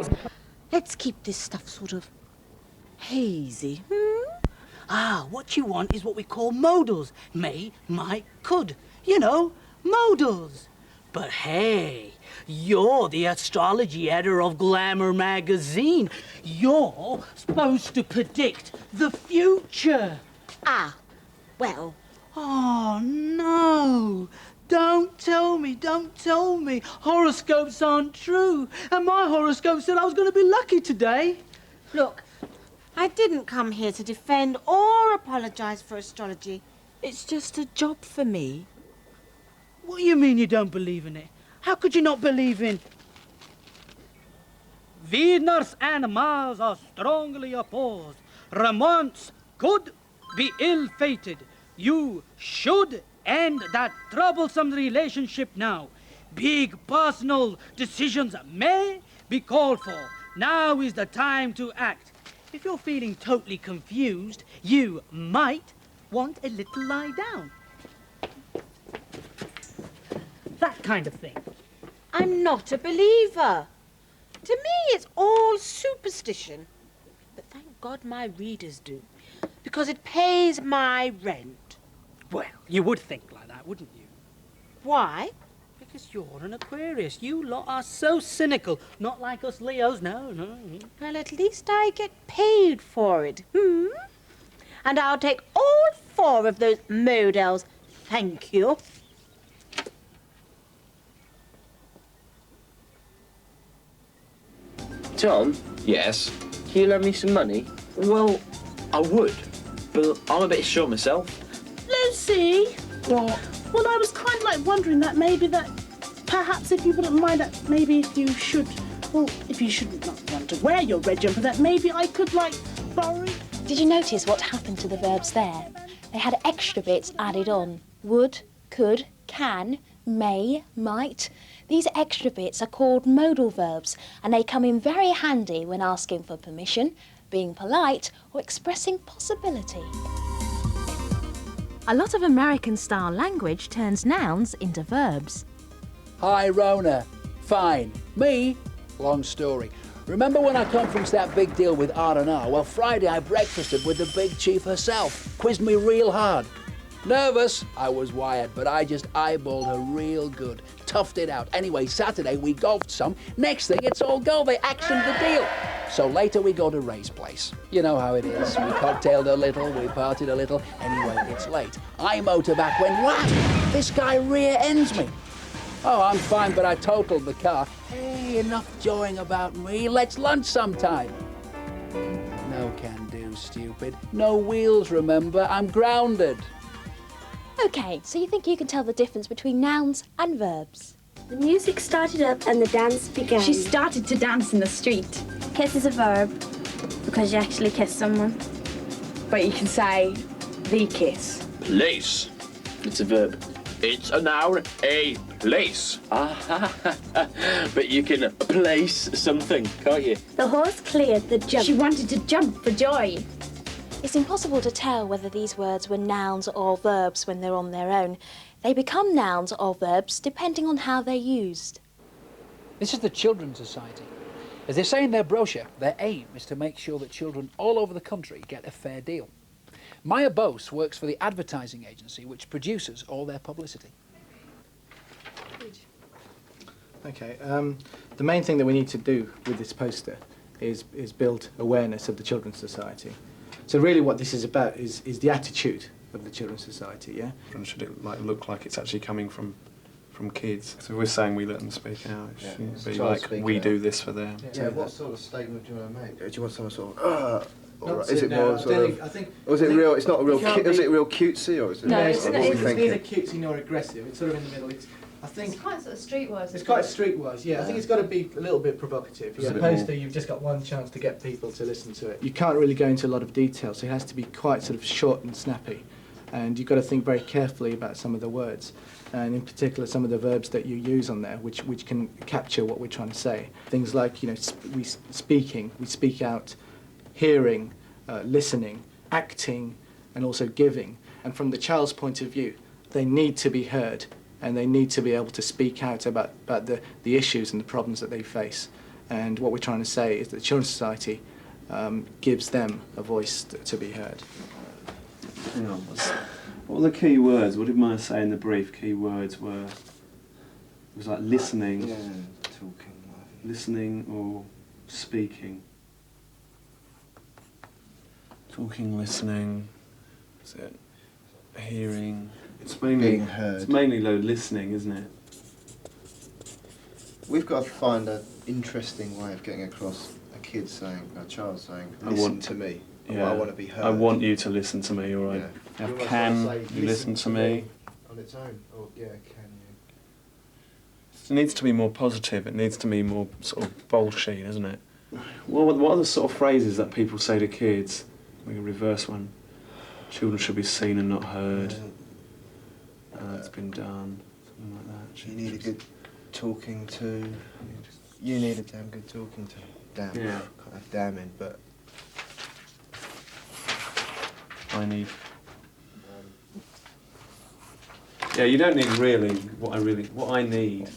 details. Let's keep this stuff sort of hazy, Ah, what you want is what we call modals. May, might, could. You know, modals. But hey, you're the astrology editor of Glamour magazine. You're supposed to predict the future. Ah, well. Oh, no. Don't tell me. Horoscopes aren't true. And my horoscope said I was going to be lucky today. Look, I didn't come here to defend or apologise for astrology. It's just a job for me. What do you mean you don't believe in it? How could you not believe in... Venus and Mars are strongly opposed. Romance could be ill-fated. You should end that troublesome relationship now. Big personal decisions may be called for. Now is the time to act. If you're feeling totally confused, you might want a little lie down. That kind of thing. I'm not a believer. To me, it's all superstition. But thank God my readers do, because it pays my rent. Well, you would think like that, wouldn't you? Why? Because you're an Aquarius. You lot are so cynical. Not like us Leos, no. Well, at least I get paid for it, And I'll take all 4 of those modals. Thank you. Tom? Yes? Can you lend me some money? Well, I would, but I'm a bit short myself. Lucy! What? Well, I was kind of like wondering that perhaps if you wouldn't mind that maybe if you should, if you shouldn't not want to wear your red jumper, that maybe I could, borrow it. Did you notice what happened to the verbs there? They had extra bits added on. Would, could, can, may, might. These extra bits are called modal verbs, and they come in very handy when asking for permission, being polite, or expressing possibility. A lot of American-style language turns nouns into verbs. Hi, Rona. Fine. Me? Long story. Remember when I conferenced that big deal with R&R? Well, Friday I breakfasted with the big chief herself. Quizzed me real hard. Nervous, I was wired, but I just eyeballed her real good. Toughed it out. Anyway, Saturday we golfed some. Next thing, it's all go. They actioned the deal. So later we go to Ray's place. You know how it is. We cocktailed a little, we partied a little. Anyway, it's late. I motor back when, wham! This guy rear ends me. Oh, I'm fine, but I totaled the car. Hey, enough jawing about me. Let's lunch sometime. No can do, stupid. No wheels, remember? I'm grounded. OK, so you think you can tell the difference between nouns and verbs? The music started up and the dance began. She started to dance in the street. Kiss is a verb because you actually kiss someone. But you can say the kiss. Place. It's a verb. It's a noun, a place. But you can place something, can't you? The horse cleared the jump. She wanted to jump for joy. It's impossible to tell whether these words were nouns or verbs when they're on their own. They become nouns or verbs depending on how they're used. This is the Children's Society. As they say in their brochure, their aim is to make sure that children all over the country get a fair deal. Maya Bose works for the advertising agency which produces all their publicity. Okay, the main thing that we need to do with this poster is build awareness of the Children's Society. So really what this is about is the attitude of the Children's Society, yeah? And should it look like it's actually coming from kids? So we're saying we let them speak out. It should be like we do this for them. Yeah, what sort of statement do you want to make? Do you want someone sort of, or is it more sort of? I think, or is it real? It's not a real. Is it real cutesy or is it? No, it's neither cutesy nor aggressive. It's sort of in the middle. I think it's quite sort of streetwise. It's quite streetwise, yeah. I think it's got to be a little bit provocative. As opposed to you've just got one chance to get people to listen to it. You can't really go into a lot of detail, so it has to be quite sort of short and snappy. And you've got to think very carefully about some of the words, and in particular some of the verbs that you use on there, which can capture what we're trying to say. Things like, you know, we speak out, hearing, listening, acting, and also giving. And from the child's point of view, they need to be heard. And they need to be able to speak out about the issues and the problems that they face. And what we're trying to say is that the Children's Society gives them a voice to be heard. Hang on, what were the key words? What did Maya say in the brief? Key words were, it was like listening. Yeah, talking. Listening or speaking. Talking, listening, is it hearing? It's mainly being heard. It's mainly listening, isn't it? We've got to find an interesting way of getting across a child saying, listen to me. Yeah, I want to be heard. I want you to listen to me, all right. Yeah. Can you listen to me? On its own, or can you? It needs to be more positive, it needs to be more sort of bullshit, isn't it? What are the sort of phrases that people say to kids? We can reverse one. Children should be seen and not heard. It's been done. Something like that. You need a good talking to. You need a damn good talking to. Damn. Yeah. Can't have damn in, but. I need. Yeah, you don't need really what I need.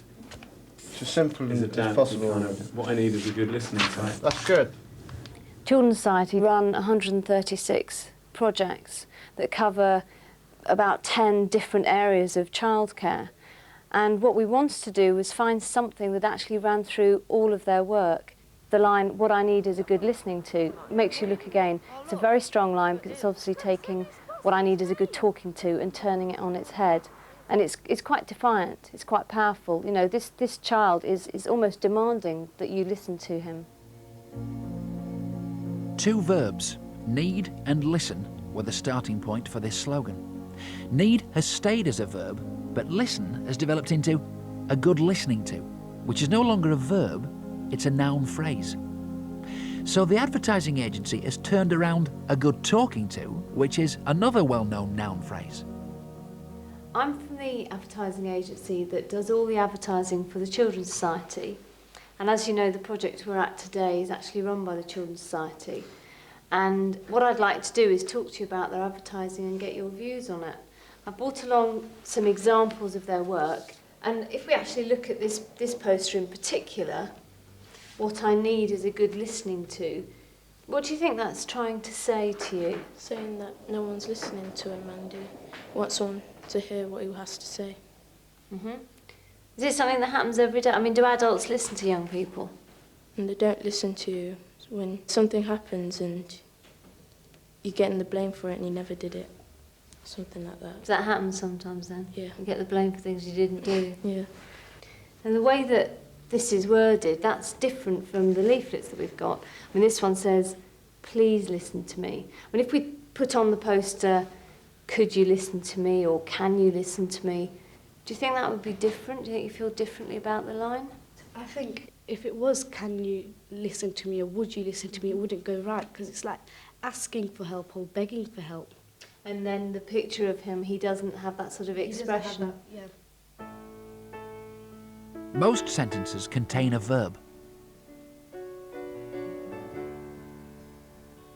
It's as simple Is as a dad possible. Kind of, what I need is a good listening type. That's good. Children's Society run 136 projects that cover about 10 different areas of childcare. And what we wanted to do was find something that actually ran through all of their work. The line, what I need is a good listening to, makes you look again. It's a very strong line because it's obviously taking what I need is a good talking to and turning it on its head. And it's quite defiant, it's quite powerful. You know, this child is almost demanding that you listen to him. 2 verbs, need and listen, were the starting point for this slogan. Need has stayed as a verb, but listen has developed into a good listening to, which is no longer a verb, it's a noun phrase. So the advertising agency has turned around a good talking to, which is another well-known noun phrase. I'm from the advertising agency that does all the advertising for the Children's Society. And as you know, the project we're at today is actually run by the Children's Society. And what I'd like to do is talk to you about their advertising and get your views on it. I've brought along some examples of their work. And if we actually look at this poster in particular, what I need is a good listening to. What do you think that's trying to say to you? Saying that no one's listening to him and he wants someone to hear what he has to say. Mm-hmm. Is it something that happens every day? I mean, do adults listen to young people? And they don't listen to you when something happens and you're getting the blame for it and you never did it. Something like that. Does that happen sometimes then? Yeah. You get the blame for things you didn't do? Yeah. And the way that this is worded, that's different from the leaflets that we've got. I mean, this one says, please listen to me. I mean, if we put on the poster, could you listen to me or can you listen to me? Do you think that would be different? Do you think you feel differently about the line? I think if it was, can you listen to me or would you listen to me, it wouldn't go right because it's like asking for help or begging for help. And then the picture of him, he doesn't have that sort of expression. Yeah. Most sentences contain a verb.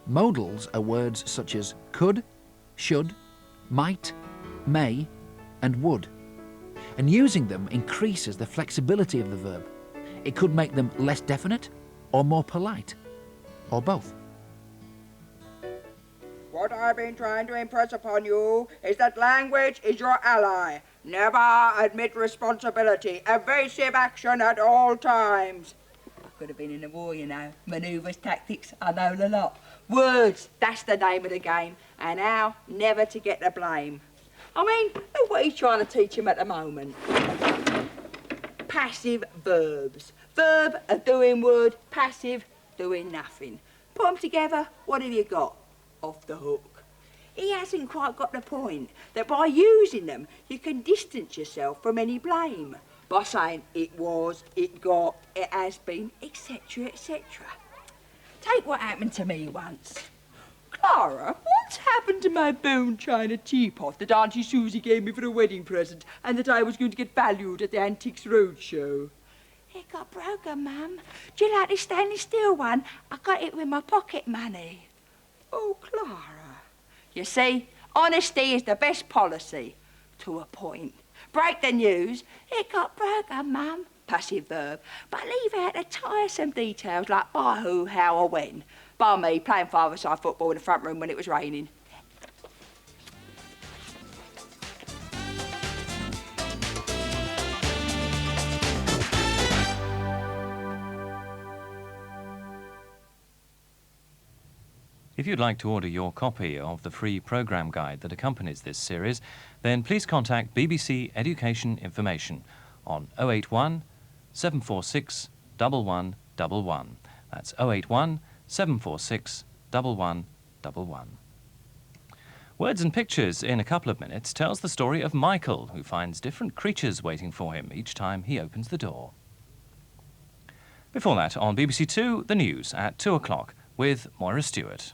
Modals are words such as could, should, might, may, and would. And using them increases the flexibility of the verb. It could make them less definite or more polite, or both. What I've been trying to impress upon you is that language is your ally. Never admit responsibility. Evasive action at all times. I could have been in the war, you know. Manoeuvres, tactics, I know the lot. Words, that's the name of the game. And how never to get the blame. I mean, look what he's trying to teach him at the moment. Passive verbs. Verb, a doing word. Passive, doing nothing. Put them together, what have you got? Off the hook. He hasn't quite got the point that by using them you can distance yourself from any blame by saying it was, it got, it has been, etc, etc. Take what happened to me once. Clara, what's happened to my bone china teapot that Auntie Susie gave me for a wedding present and that I was going to get valued at the Antiques Roadshow? It got broken, Mum. Do you like this stainless steel one? I got it with my pocket money. Oh, Clara. You see, honesty is the best policy. To a point. Break the news. It got broken, Mum. passive verb, but leave out the tiresome details like by who, how or when. By me playing five-a-side football in the front room when it was raining. If you'd like to order your copy of the free programme guide that accompanies this series, then please contact BBC Education Information on 081 746 1111. That's 081 746 1111. Words and Pictures in a couple of minutes tells the story of Michael, who finds different creatures waiting for him each time he opens the door. Before that, on BBC Two, the news at 2 o'clock with Moria Stewart.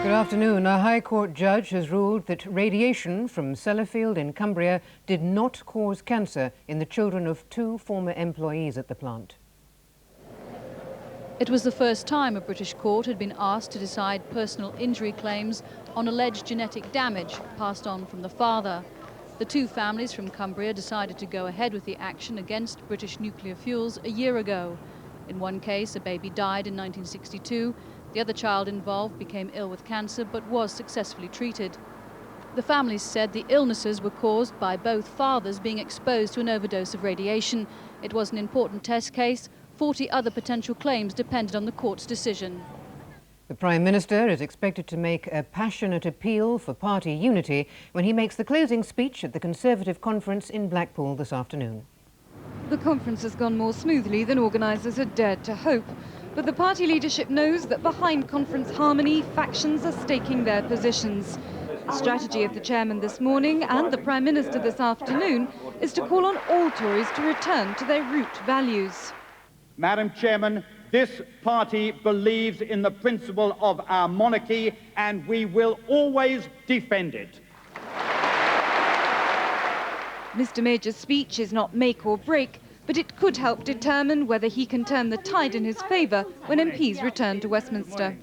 Good afternoon. A High Court judge has ruled that radiation from Sellafield in Cumbria did not cause cancer in the children of 2 former employees at the plant. It was the first time a British court had been asked to decide personal injury claims on alleged genetic damage passed on from the father. The 2 families from Cumbria decided to go ahead with the action against British nuclear fuels a year ago. In one case, a baby died in 1962. The other child involved became ill with cancer but was successfully treated. The families said the illnesses were caused by both fathers being exposed to an overdose of radiation. It was an important test case. 40 other potential claims depended on the court's decision. The Prime Minister is expected to make a passionate appeal for party unity when he makes the closing speech at the Conservative conference in Blackpool this afternoon. The conference has gone more smoothly than organisers had dared to hope. But the party leadership knows that behind conference harmony, factions are staking their positions. The strategy of the chairman this morning and the Prime Minister this afternoon is to call on all Tories to return to their root values. Madam Chairman, this party believes in the principle of our monarchy and we will always defend it. Mr Major's speech is not make or break, but it could help determine whether he can turn the tide in his favour when MPs return to Westminster.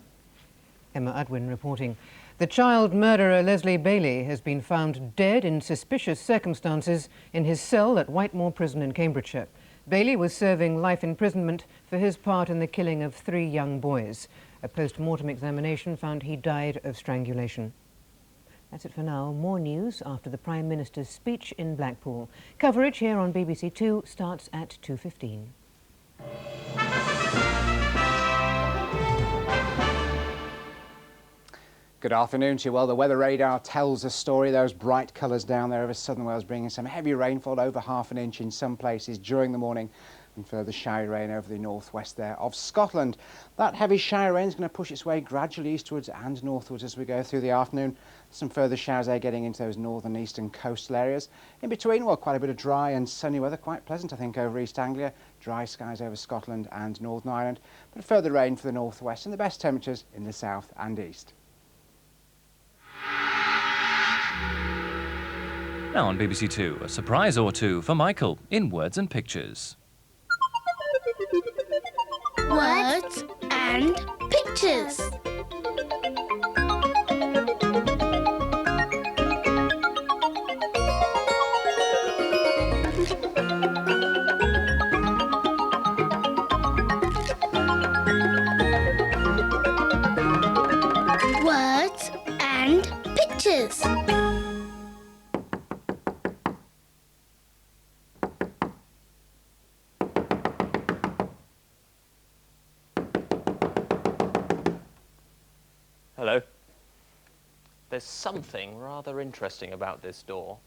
Emma Udwin reporting. The child murderer Leslie Bailey has been found dead in suspicious circumstances in his cell at Whitemoor Prison in Cambridgeshire. Bailey was serving life imprisonment for his part in the killing of 3 young boys. A post-mortem examination found he died of strangulation. That's it for now. More news after the Prime Minister's speech in Blackpool. Coverage here on BBC Two starts at 2:15. Good afternoon to you. Well, the weather radar tells a story. Those bright colours down there over southern Wales bringing some heavy rainfall, over ½ an inch in some places during the morning, and further showery rain over the northwest there of Scotland. That heavy shower rain is going to push its way gradually eastwards and northwards as we go through the afternoon. Some further showers there getting into those northern eastern coastal areas. In between, well, quite a bit of dry and sunny weather, quite pleasant I think over East Anglia. Dry skies over Scotland and Northern Ireland, but further rain for the northwest and the best temperatures in the south and east. Now on BBC Two, a surprise or two for Michael in Words and Pictures. Words and Pictures. Words and Pictures. Hello. There's something rather interesting about this door.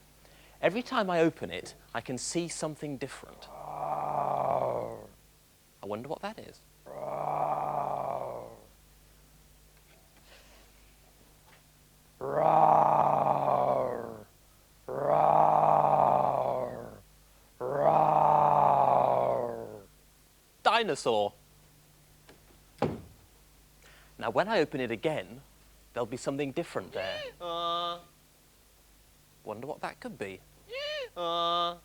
Every time I open it, I can see something different. I wonder what that is. Dinosaur. Now, when I open it again, there'll be something different there. Wonder what that could be. A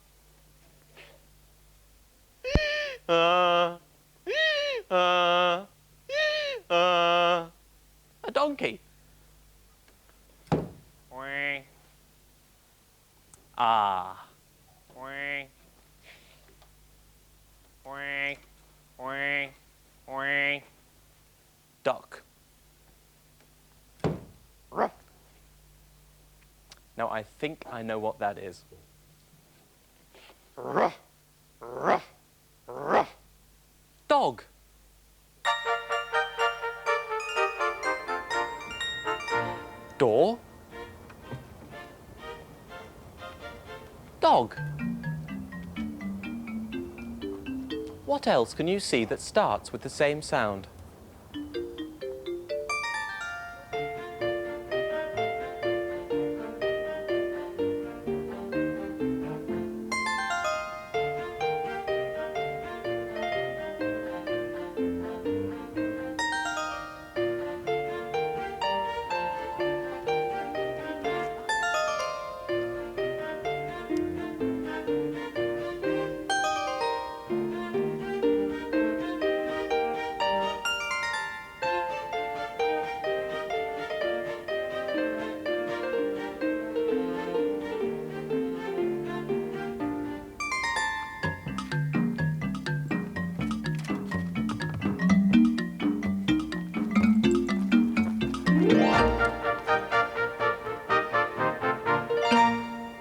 donkey. Ah. Quack. Quack. Quack. Quack. Duck. Ruff. Now I think I know what that is. Ruff. Ruff. Ruff. Dog. Door. Dog. What else can you see that starts with the same sound?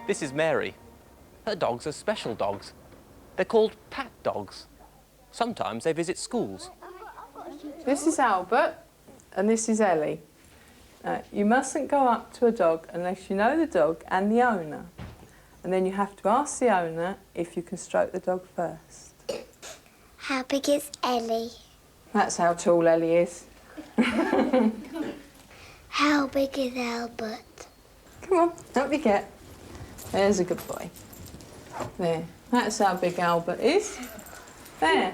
This is Mary. Her dogs are special dogs. They're called pat dogs. Sometimes they visit schools. This is Albert, and this is Ellie. You mustn't go up to a dog unless you know the dog and the owner. And then you have to ask the owner if you can stroke the dog first. How big is Ellie? That's how tall Ellie is. How big is Albert? Come on, don't forget. There's a good boy. There, that's how big Albert is. There.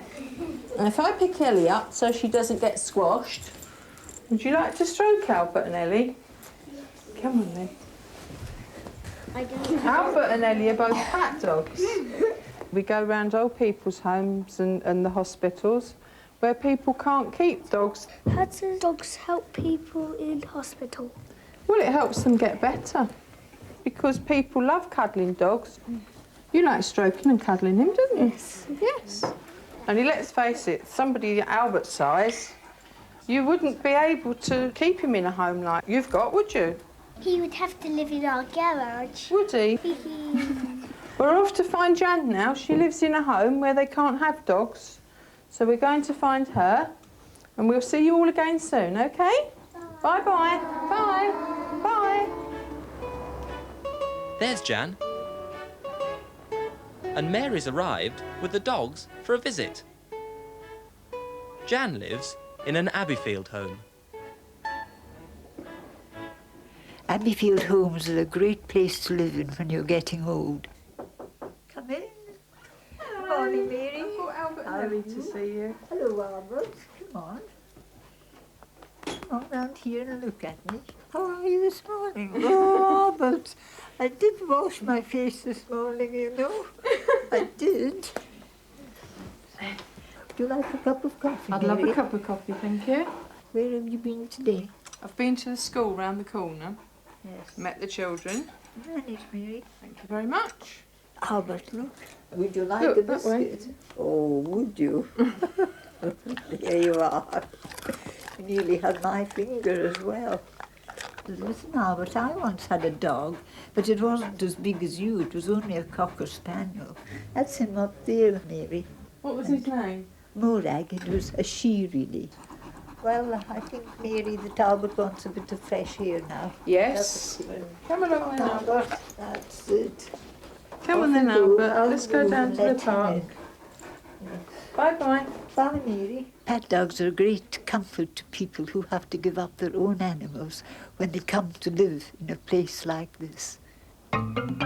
And if I pick Ellie up so she doesn't get squashed, would you like to stroke Albert and Ellie? Come on then. Albert and Ellie are both pat dogs. We go round old people's homes and the hospitals where people can't keep dogs. How do dogs help people in hospital? Well, it helps them get better because people love cuddling dogs. You like stroking and cuddling him, don't you? Yes. Yes. Only let's face it, somebody Albert's size, you wouldn't be able to keep him in a home like you've got, would you? He would have to live in our garage. Would he? We're off to find Jan now. She lives in a home where they can't have dogs. So we're going to find her and we'll see you all again soon, OK? Bye-bye. Bye. Bye. There's Jan. And Mary's arrived with the dogs for a visit. Jan lives in an Abbeyfield home. Abbeyfield homes are a great place to live in when you're getting old. Come in. Good morning, Mary. Oh, Albert, lovely to see you. Hello, Albert. Come on. Come on round here and look at me. How are you this morning? Oh, Albert, I did wash my face this morning, you know. I did. Would you like a cup of coffee, I'd Mary? love a cup of coffee, thank you. Where have you been today? I've been to the school round the corner. Yes. Met the children. Managed, Mary. Thank you very much. Albert, look. Would you like Look, a that way. biscuit? Oh, would you? There you are. You nearly had my finger as well. Listen, Albert, I once had a dog, but it wasn't as big as you. It was only a Cocker Spaniel. That's him up there, Mary. What was his name? Morag. It was a she, really. Well, I think, Mary, that Albert wants a bit of fresh air now. Yes. Come along then, Albert. That's it. Come on then, Albert. Let's go down to the park. Bye-bye. Bye, Mary. Pet dogs are a great comfort to people who have to give up their own animals when they come to live in a place like this. I'm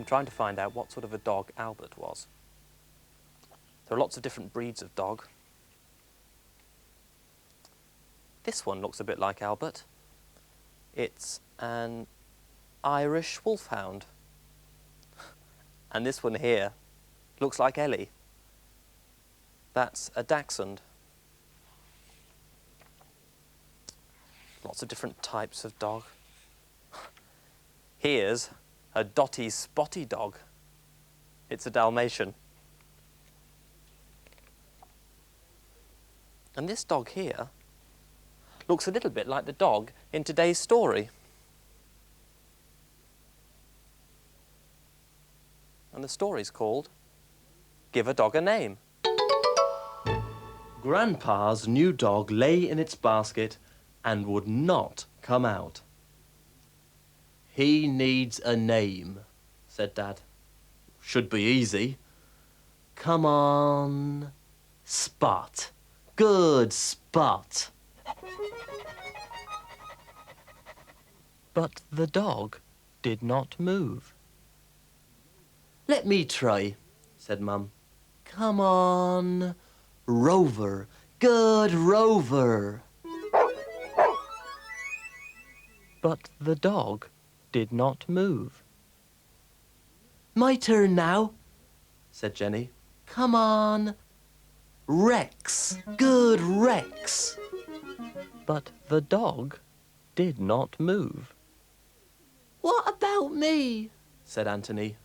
trying to find out what sort of a dog Albert was. There are lots of different breeds of dog. This one looks a bit like Albert. It's an Irish wolfhound. And this one here looks like Ellie. That's a dachshund. Lots of different types of dog. Here's a dotty spotty dog. It's a Dalmatian. And this dog here looks a little bit like the dog in today's story. And the story's called Give a Dog a Name. Grandpa's new dog lay in its basket and would not come out. He needs a name, said Dad. Should be easy. Come on, Spot. Good Spot. But the dog did not move. Let me try, said Mum. Come on, Rover. Good Rover. But the dog did not move. My turn now, said Jenny. Come on, Rex. Good Rex. But the dog did not move. What about me? Said Anthony.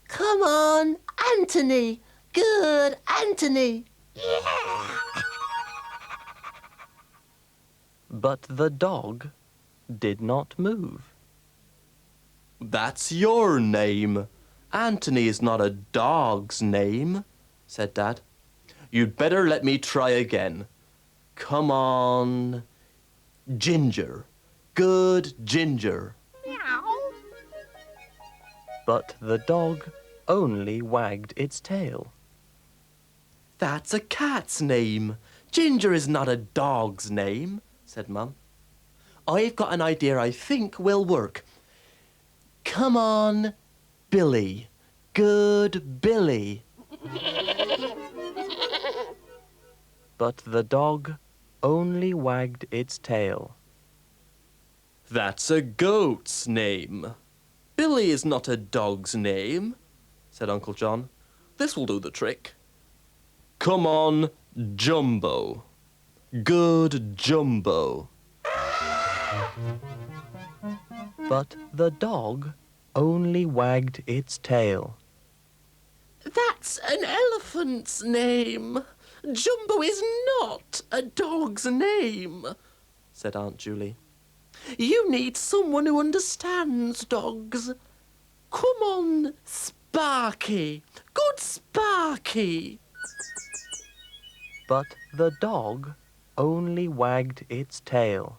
Come on, Anthony. Good Anthony. Yeah. But the dog did not move. That's your name. Anthony is not a dog's name, said Dad. You'd better let me try again. Come on, Ginger. Good Ginger. Meow. But the dog only wagged its tail. That's a cat's name. Ginger is not a dog's name, said Mum. I've got an idea I think will work. Come on, Billy. Good Billy. But the dog only wagged its tail. That's a goat's name. Billy is not a dog's name, said Uncle John. This will do the trick. Come on, Jumbo. Good Jumbo. But the dog only wagged its tail. That's an elephant's name. Jumbo is not a dog's name, said Aunt Julie. You need someone who understands dogs. Come on, Sparky. Good Sparky. But the dog only wagged its tail.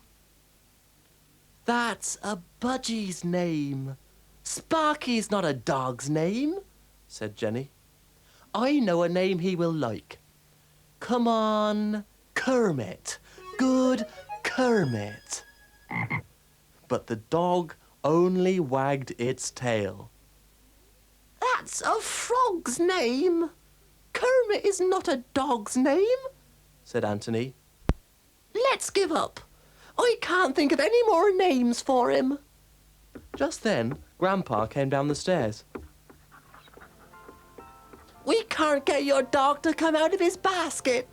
That's a budgie's name. Sparky's not a dog's name, said Jenny. I know a name he will like. Come on, Kermit. Good Kermit. But the dog only wagged its tail. That's a frog's name. Kermit is not a dog's name, said Anthony. Let's give up. I can't think of any more names for him. Just then, Grandpa came down the stairs. We can't get your dog to come out of his basket,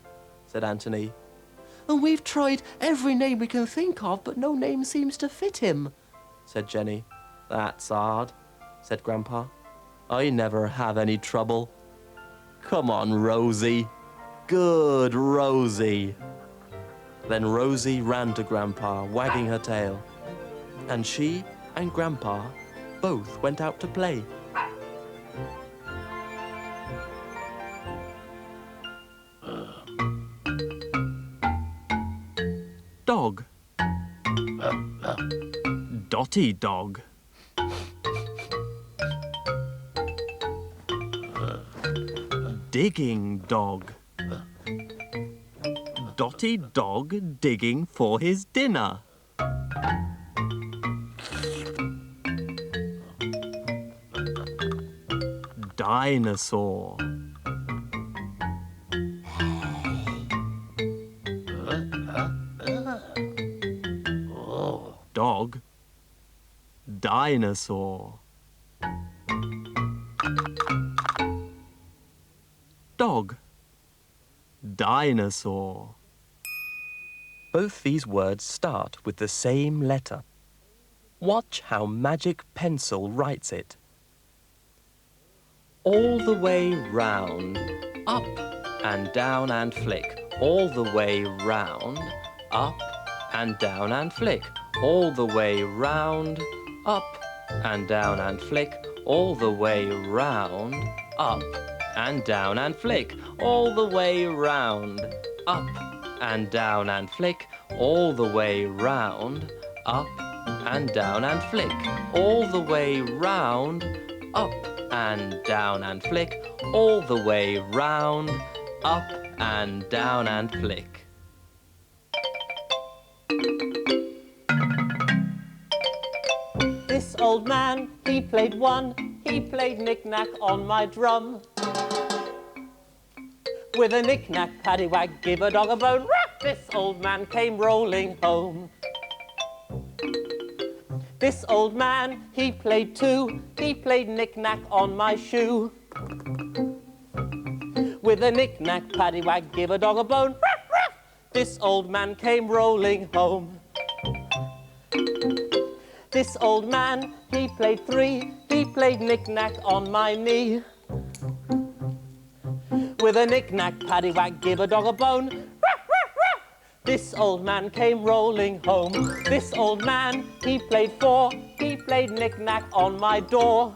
said Anthony. And we've tried every name we can think of, but no name seems to fit him, said Jenny. That's odd, said Grandpa. I never have any trouble. Come on, Rosie. Good Rosie. Then Rosie ran to Grandpa, wagging her tail. And she and Grandpa both went out to play. Dog. Dotty dog. Digging dog. Dotty dog digging for his dinner. Dinosaur. Dog. dinosaur. Dog, dinosaur. Both these words start with the same letter. Watch how Magic Pencil writes it. All the way round, up and down and flick. All the way round, up and down and flick. All the way round, up and down and flick. All the way round, up and down and flick. All the way round, up and down and flick. All the way round, up and down and flick. All the way round, up and down and flick. All the way round, up and down and flick. This old man, he played one, he played knick-knack on my drum. With a knick-knack, paddywhack, give a dog a bone, rap! This old man came rolling home. This old man, he played two, he played knick-knack on my shoe. With a knick-knack, paddywhack, give a dog a bone, rap, rap! This old man came rolling home. This old man, he played three, he played knick-knack on my knee. With a knick-knack, paddywhack, give a dog a bone, rap, rap, rap! This old man came rolling home. This old man, he played four, he played knick-knack on my door.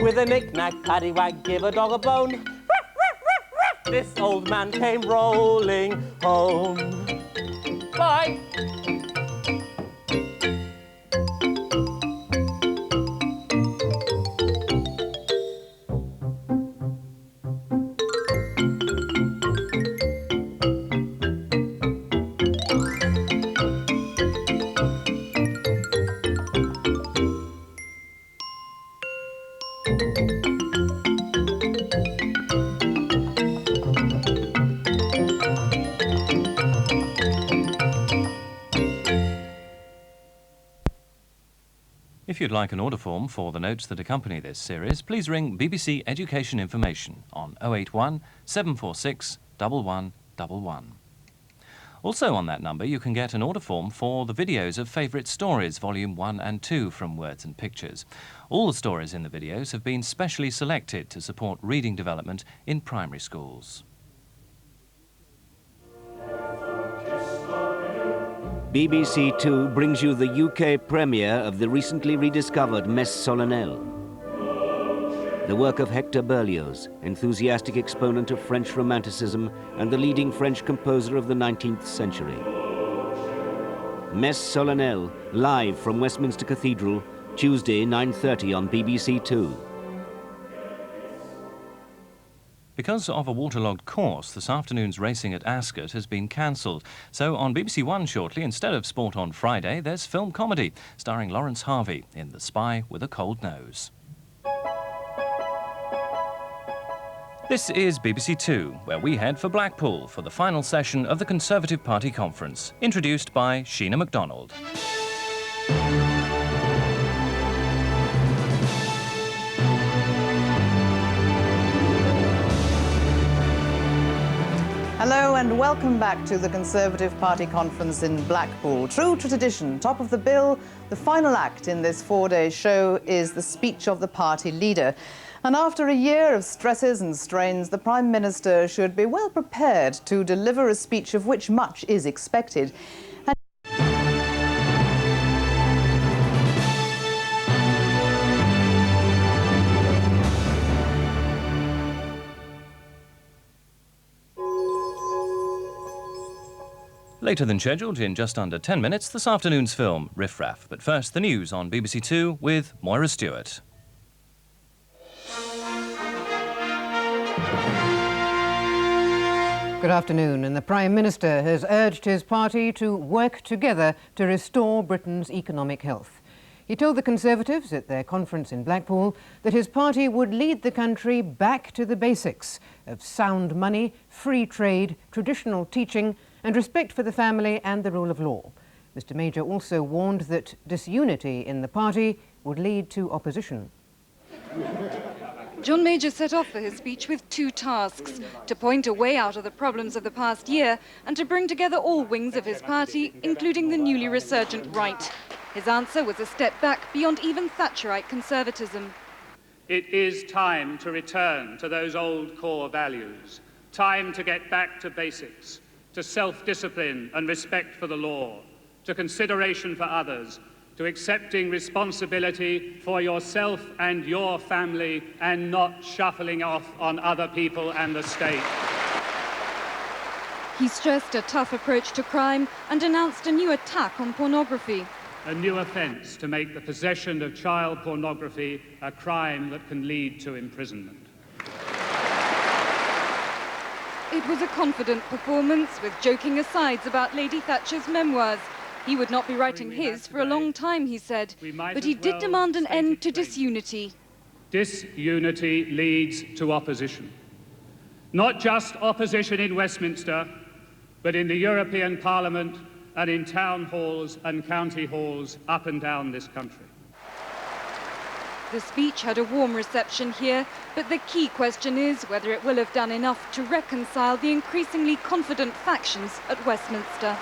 With a knick-knack, paddywhack, give a dog a bone, rap, rap, rap, rap! This old man came rolling home. Bye! If you'd like an order form for the notes that accompany this series, please ring BBC Education Information on 081 746 1111. Also on that number, you can get an order form for the videos of Favourite Stories, Volume 1 and 2 from Words and Pictures. All the stories in the videos have been specially selected to support reading development in primary schools. BBC Two brings you the UK premiere of the recently rediscovered Messe Solennelle. The work of Hector Berlioz, enthusiastic exponent of French Romanticism and the leading French composer of the 19th century. Messe Solennelle, live from Westminster Cathedral, Tuesday 9:30 on BBC Two. Because of a waterlogged course, this afternoon's racing at Ascot has been cancelled. So on BBC One shortly, instead of Sport on Friday, there's film comedy, starring Lawrence Harvey in The Spy with a Cold Nose. This is BBC Two, where we head for Blackpool for the final session of the Conservative Party conference, introduced by Sheena MacDonald. Hello and welcome back to the Conservative Party conference in Blackpool. True to tradition, top of the bill, the final act in this four-day show is the speech of the party leader. And after a year of stresses and strains, the Prime Minister should be well prepared to deliver a speech of which much is expected. Later than scheduled, in just under 10 minutes, this afternoon's film, Riffraff. But first, the news on BBC Two with Moria Stewart. Good afternoon, and the Prime Minister has urged his party to work together to restore Britain's economic health. He told the Conservatives at their conference in Blackpool that his party would lead the country back to the basics of sound money, free trade, traditional teaching and respect for the family and the rule of law. Mr Major also warned that disunity in the party would lead to opposition. John Major set off for his speech with two tasks: to point a way out of the problems of the past year and to bring together all wings of his party, including the newly resurgent right. His answer was a step back beyond even Thatcherite conservatism. It is time to return to those old core values, time to get back to basics, to self-discipline and respect for the law, to consideration for others, to accepting responsibility for yourself and your family and not shuffling off on other people and the state. He stressed a tough approach to crime and announced a new attack on pornography. A new offence to make the possession of child pornography a crime that can lead to imprisonment. It was a confident performance with joking asides about Lady Thatcher's memoirs. He would not be writing his for a long time, he said, but he did demand an end to disunity. Disunity leads to opposition. Not just opposition in Westminster, but in the European Parliament and in town halls and county halls up and down this country. The speech had a warm reception here, but the key question is whether it will have done enough to reconcile the increasingly confident factions at Westminster.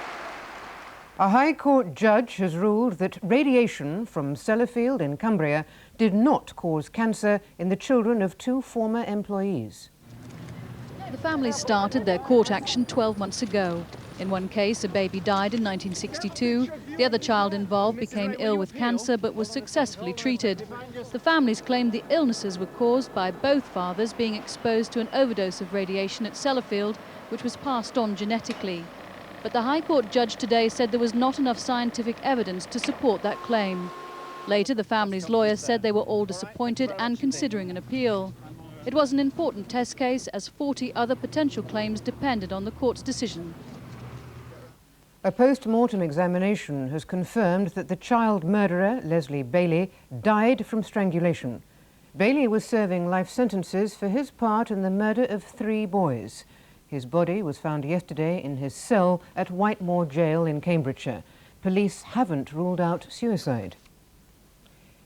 A High Court judge has ruled that radiation from Sellafield in Cumbria did not cause cancer in the children of two former employees. The family started their court action 12 months ago. In one case, a baby died in 1962. The other child involved became ill with cancer but was successfully treated. The families claimed the illnesses were caused by both fathers being exposed to an overdose of radiation at Sellafield, which was passed on genetically. But the High Court judge today said there was not enough scientific evidence to support that claim. Later, the family's lawyer said they were all disappointed and considering an appeal. It was an important test case as 40 other potential claims depended on the court's decision. A post-mortem examination has confirmed that the child murderer, Leslie Bailey, died from strangulation. Bailey was serving life sentences for his part in the murder of 3 boys. His body was found yesterday in his cell at Whitemoor Jail in Cambridgeshire. Police haven't ruled out suicide.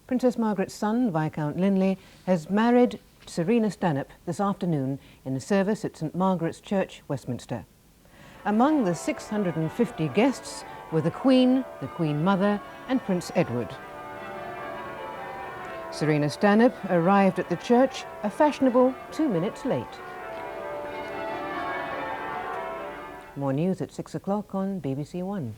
Princess Margaret's son, Viscount Linley, has married Serena Stanhope this afternoon in a service at St Margaret's Church, Westminster. Among the 650 guests were the Queen Mother and Prince Edward. Serena Stanhope arrived at the church a fashionable 2 minutes late. More news at 6 o'clock on BBC One.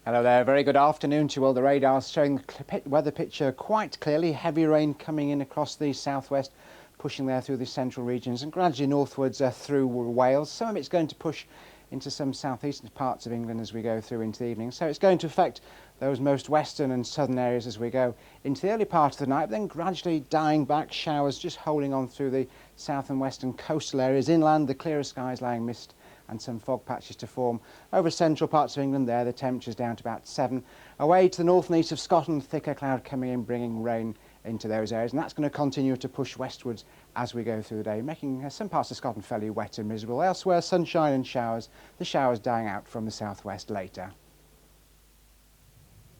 Hello there, very good afternoon to you all. The radar's showing the weather picture quite clearly. Heavy rain coming in across the southwest, pushing there through the central regions and gradually northwards through Wales. Some of it's going to push into some southeastern parts of England as we go through into the evening. So it's going to affect those most western and southern areas as we go into the early part of the night, but then gradually dying back, showers just holding on through the south and western coastal areas. Inland, the clearer skies allowing mist and some fog patches to form. Over central parts of England there, the temperature's down to about 7. Away to the north and east of Scotland, thicker cloud coming in, bringing rain into those areas, and that's going to continue to push westwards as we go through the day, making some parts of Scotland fairly wet and miserable. Elsewhere, sunshine and showers, the showers dying out from the southwest later.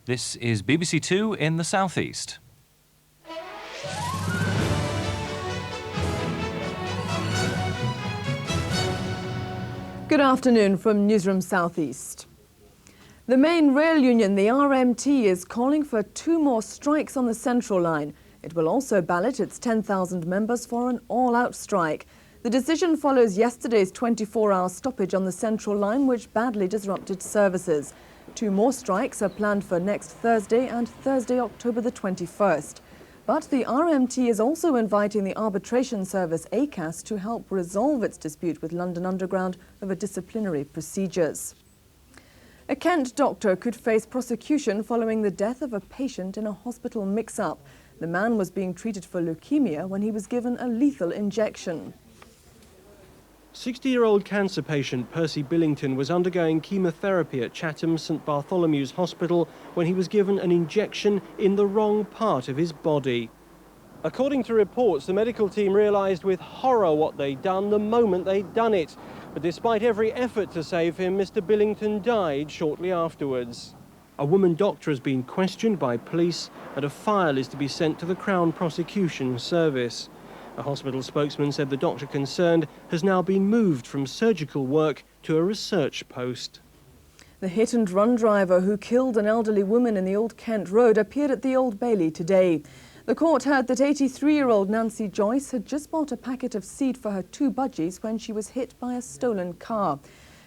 This is BBC Two in the southeast. Good afternoon from Newsroom South East. The main rail union, the RMT, is calling for 2 more strikes on the Central Line. It will also ballot its 10,000 members for an all-out strike. The decision follows yesterday's 24-hour stoppage on the Central Line, which badly disrupted services. 2 more strikes are planned for next Thursday and Thursday, October the 21st. But the RMT is also inviting the arbitration service ACAS to help resolve its dispute with London Underground over disciplinary procedures. A Kent doctor could face prosecution following the death of a patient in a hospital mix-up. The man was being treated for leukemia when he was given a lethal injection. 60-year-old cancer patient Percy Billington was undergoing chemotherapy at Chatham St Bartholomew's Hospital when he was given an injection in the wrong part of his body. According to reports, the medical team realised with horror what they'd done the moment they'd done it. But despite every effort to save him, Mr. Billington died shortly afterwards. A woman doctor has been questioned by police and a file is to be sent to the Crown Prosecution Service. A hospital spokesman said the doctor concerned has now been moved from surgical work to a research post. The hit-and-run driver who killed an elderly woman in the Old Kent Road appeared at the Old Bailey today. The court heard that 83-year-old Nancy Joyce had just bought a packet of seed for her 2 budgies when she was hit by a stolen car.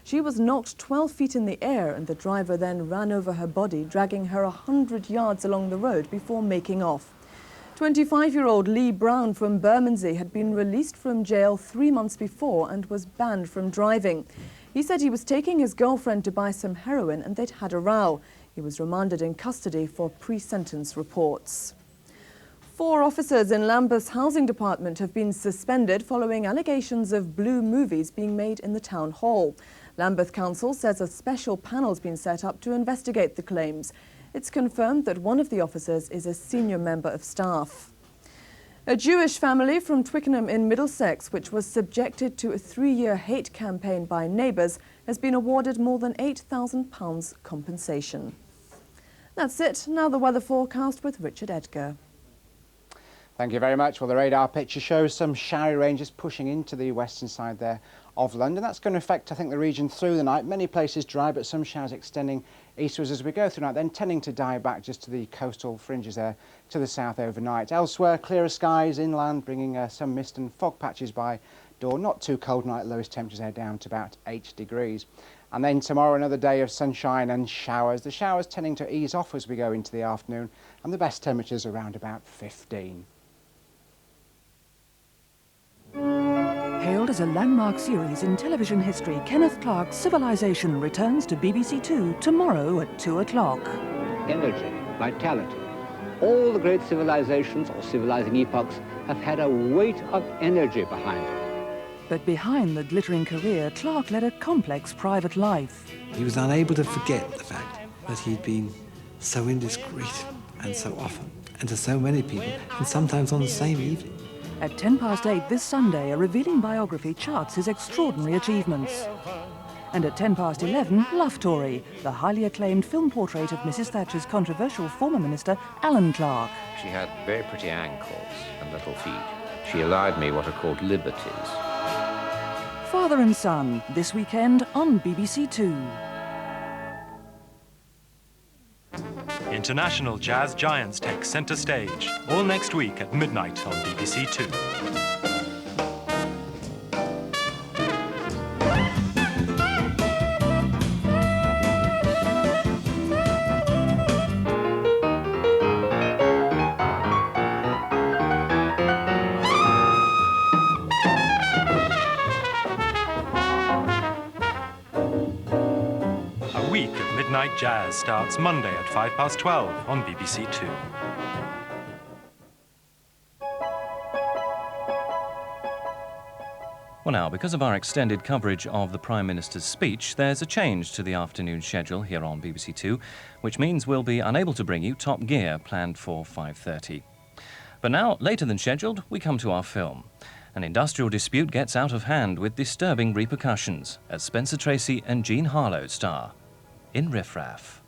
She was knocked 12 feet in the air and the driver then ran over her body, dragging her 100 yards along the road before making off. 25-year-old Lee Brown from Bermondsey had been released from jail 3 months before and was banned from driving. He said he was taking his girlfriend to buy some heroin and they'd had a row. He was remanded in custody for pre-sentence reports. 4 officers in Lambeth's housing department have been suspended following allegations of blue movies being made in the town hall. Lambeth Council says a special panel's been set up to investigate the claims. It's confirmed that one of the officers is a senior member of staff. A Jewish family from Twickenham in Middlesex, which was subjected to a 3-year hate campaign by neighbours, has been awarded more than £8,000 compensation. That's it. Now the weather forecast with Richard Edgar. Thank you very much. Well, the radar picture shows some showery ranges pushing into the western side there of London. That's going to affect, I think, the region through the night. Many places dry, but some showers extending eastwards as we go through the night, then tending to die back just to the coastal fringes there to the south overnight. Elsewhere, clearer skies inland, bringing some mist and fog patches by dawn. Not too cold night, lowest temperatures there down to about 8 degrees. And then tomorrow, another day of sunshine and showers. The showers tending to ease off as we go into the afternoon, and the best temperatures around about 15. Hailed as a landmark series in television history, Kenneth Clarke's Civilisation returns to BBC Two tomorrow at 2 o'clock. Energy, vitality. All the great civilizations or civilizing epochs have had a weight of energy behind them. But behind the glittering career, Clarke led a complex private life. He was unable to forget the fact that he'd been so indiscreet and so often, and to so many people, and sometimes on the same evening. At 8:10 this Sunday, a revealing biography charts his extraordinary achievements. And at 11:10, Love Tory, the highly acclaimed film portrait of Mrs. Thatcher's controversial former minister, Alan Clarke. She had very pretty ankles and little feet. She allowed me what are called liberties. Father and Son, this weekend on BBC Two. International jazz giants take centre stage, all next week at midnight on BBC Two. Midnight Jazz starts Monday at 12:05 on BBC Two. Well now, because of our extended coverage of the Prime Minister's speech, there's a change to the afternoon schedule here on BBC Two, which means we'll be unable to bring you Top Gear, planned for 5:30. But now, later than scheduled, we come to our film. An industrial dispute gets out of hand with disturbing repercussions as Spencer Tracy and Jean Harlow star in Riffraff.